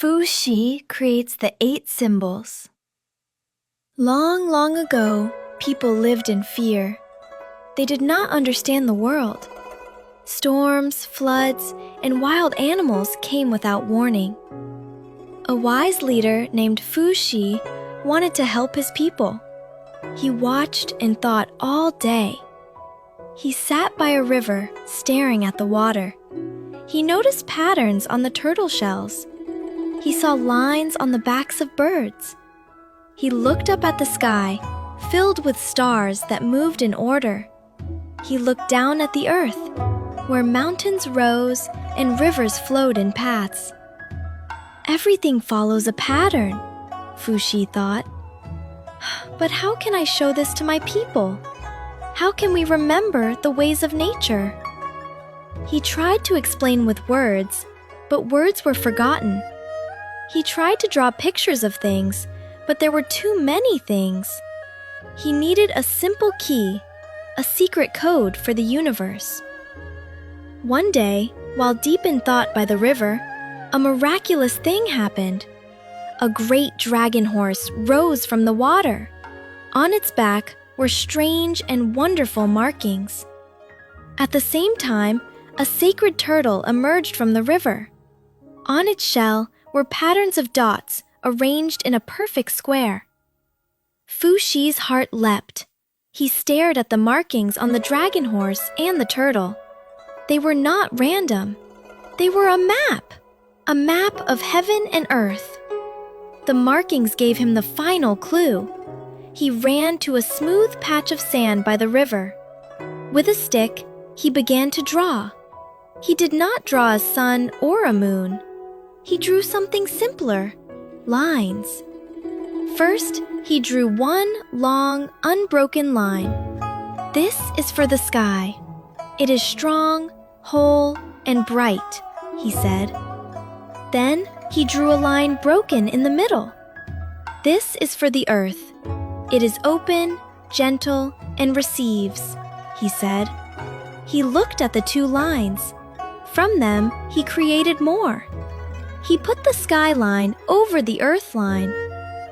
伏羲creates the 8 symbols. Long, long ago, people lived in fear. They did not understand the world. Storms, floods, and wild animals came without warning. A wise leader named伏羲wanted to help his people. He watched and thought all day. He sat by a river, staring at the water. He noticed patterns on the turtle shells. He saw lines on the backs of birds. He looked up at the sky, filled with stars that moved in order. He looked down at the earth, where mountains rose and rivers flowed in paths. Everything follows a pattern,伏羲thought. But how can I show this to my people? How can we remember the ways of nature? He tried to explain with words, but words were forgotten. He tried to draw pictures of things, but there were too many things. He needed a simple key, a secret code for the universe. One day, while deep in thought by the river, a miraculous thing happened. A great dragon horse rose from the water. On its back were strange and wonderful markings. At the same time, a sacred turtle emerged from the river. On its shell were patterns of dots arranged in a perfect square.伏羲's heart leapt. He stared at the markings on the dragon horse and the turtle. They were not random. They were a map of heaven and earth. The markings gave him the final clue. He ran to a smooth patch of sand by the river. With a stick, he began to draw. He did not draw a sun or a moon. He drew something simpler, lines. First, he drew one long, unbroken line. This is for the sky. It is strong, whole, and bright, he said. Then he drew a line broken in the middle. This is for the earth. It is open, gentle, and receives, he said. He looked at the 2 lines. From them, he created more. He put the sky line over the earth line.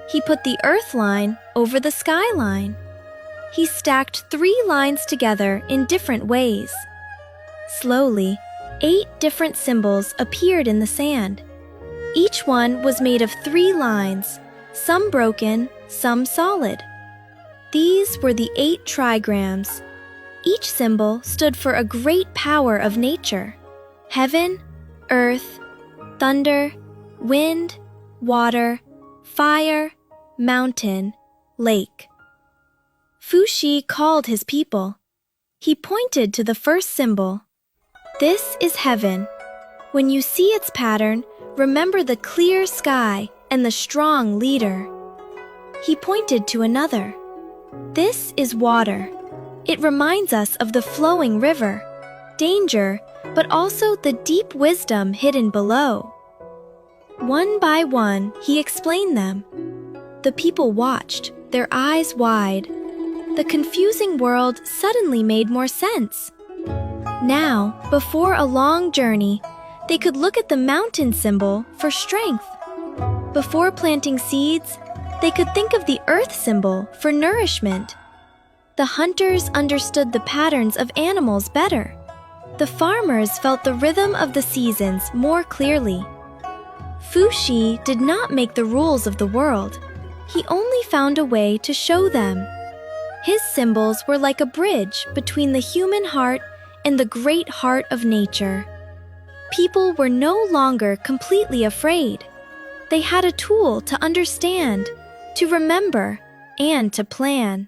He put the earth line over the sky line. He stacked 3 lines together in different ways. Slowly, 8 different symbols appeared in the sand. Each one was made of 3 lines, some broken, some solid. These were the 8 trigrams. Each symbol stood for a great power of nature: heaven, earth, thunder, wind, water, fire, mountain, lake.伏羲called his people. He pointed to the first symbol. This is heaven. When you see its pattern, remember the clear sky and the strong leader. He pointed to another. This is water. It reminds us of the flowing river, danger, but also the deep wisdom hidden below. One by one, he explained them. The people watched, their eyes wide. The confusing world suddenly made more sense. Now, before a long journey, they could look at the mountain symbol for strength. Before planting seeds, they could think of the earth symbol for nourishment. The hunters understood the patterns of animals better. The farmers felt the rhythm of the seasons more clearly.伏羲did not make the rules of the world. He only found a way to show them. His symbols were like a bridge between the human heart and the great heart of nature. People were no longer completely afraid. They had a tool to understand, to remember, and to plan.